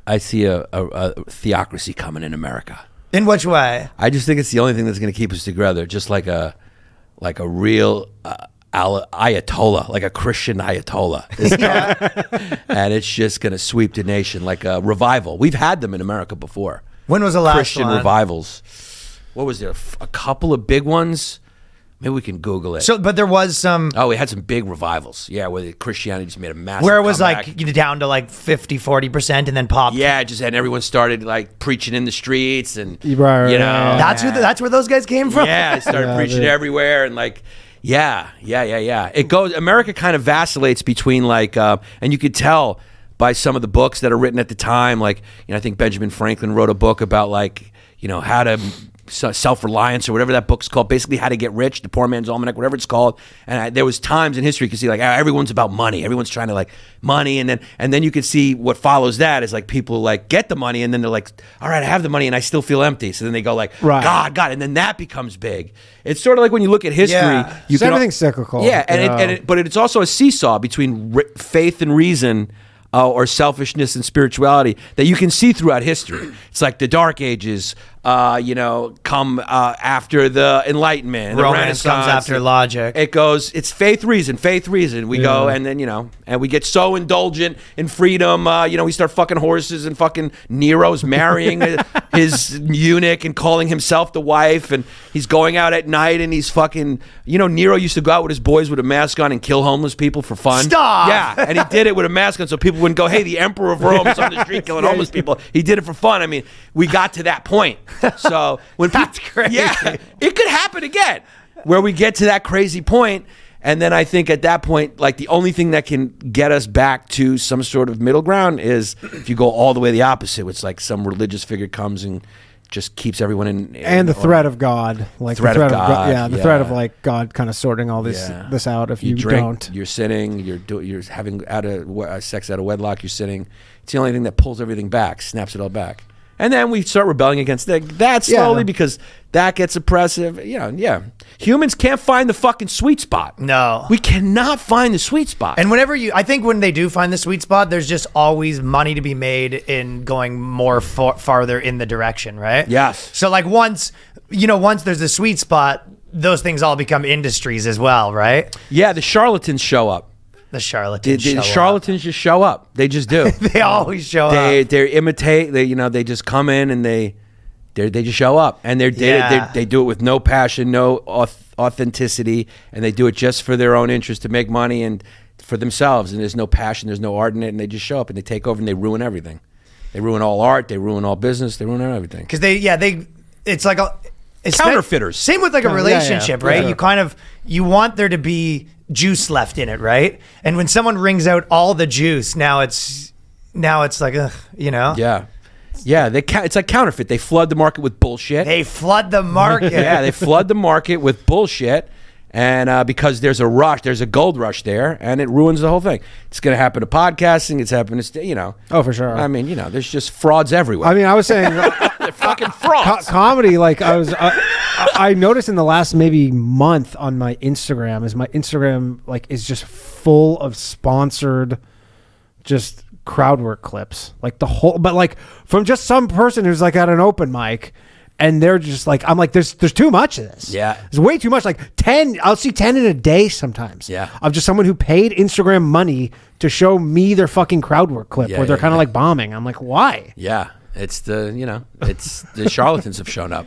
I see a theocracy coming in America. In which way? I just think it's the only thing that's going to keep us together. Just like a real Ayatollah, like a Christian Ayatollah, and it's just going to sweep the nation like a revival. We've had them in America before. When was the last Christian one? revivals? What was there? A couple of big ones. Maybe we can Google it. So, but there was some. Oh, we had some big revivals. Yeah, where Christianity just made a massive Where it was comeback. like down to like 50-40% and then popped. Yeah, and everyone started like preaching in the streets and Right, you know right. That's where those guys came from. Yeah, they started preaching everywhere and like yeah. It goes. America kind of vacillates between like and you could tell by some of the books that are written at the time. Like I think Benjamin Franklin wrote a book about like how to. Self-reliance or whatever that book's called, basically how to get rich, the Poor Man's Almanac, whatever it's called. And there was times in history you could see like everyone's about money, everyone's trying to like money, and then you could see what follows that is like people like get the money and then they're like, all right, I have the money and I still feel empty, so then they go like, God, and then that becomes big. It's sort of like when you look at history, everything's cyclical. Yeah, but it's also a seesaw between faith and reason. Or selfishness and spirituality that you can see throughout history. It's like the Dark Ages, come after the Enlightenment. Romance the Renaissance comes after logic. It goes, it's faith, reason. We go, and then, and we get so indulgent in freedom. We start fucking horses and fucking Nero's marrying his eunuch and calling himself the wife. And he's going out at night and he's fucking, Nero used to go out with his boys with a mask on and kill homeless people for fun. Stop! Yeah, and he did it with a mask on so people wouldn't go, hey, the emperor of Rome is on the street killing homeless people. He did it for fun. I mean, we got to that point. So when That's crazy. Yeah, it could happen again where we get to that crazy point. And then I think at that point, like the only thing that can get us back to some sort of middle ground is if you go all the way the opposite. It's like some religious figure comes and just keeps everyone in. And the threat of God, like threat of God. Yeah, the threat of like God kind of sorting all this out. If you drink, don't, you're sinning. You're having sex out of wedlock. You're sinning. It's the only thing that pulls everything back, snaps it all back. And then we start rebelling against that slowly because that gets oppressive. Humans can't find the fucking sweet spot. No. We cannot find the sweet spot. And I think when they do find the sweet spot, there's just always money to be made in going more farther in the direction, right? Yes. So like once there's a sweet spot, those things all become industries as well, right? Yeah, the charlatans show up. The charlatans The charlatans just show up. They just do. They always show up. They imitate. They just come in and they just show up, and they do it with no passion, no authenticity, and they do it just for their own interest to make money and for themselves. And there's no passion, there's no art in it, and they just show up and they take over and they ruin everything. They ruin all art. They ruin all business. They ruin everything. Because it's like it's counterfeiters. Same with like a relationship, right? Yeah. You want there to be juice left in it, right? And when someone wrings out all the juice, now it's like, Yeah. It's like counterfeit. They flood the market with bullshit. They flood the market. Yeah, they flood the market with bullshit, and because there's a gold rush there, and it ruins the whole thing. It's going to happen to podcasting. It's happening to Oh, for sure. I mean, there's just frauds everywhere. I mean, I was saying they're fucking frauds. Comedy. Like I noticed in the last maybe month on my Instagram like is just full of sponsored, just crowd work clips, like the whole, but like from just some person who's like at an open mic. And they're just like, I'm like, there's too much of this. Yeah. There's way too much. Like 10, I'll see 10 in a day sometimes. Yeah. Of just someone who paid Instagram money to show me their fucking crowd work clip where they're kind of like bombing. I'm like, why? Yeah. It's the charlatans have shown up.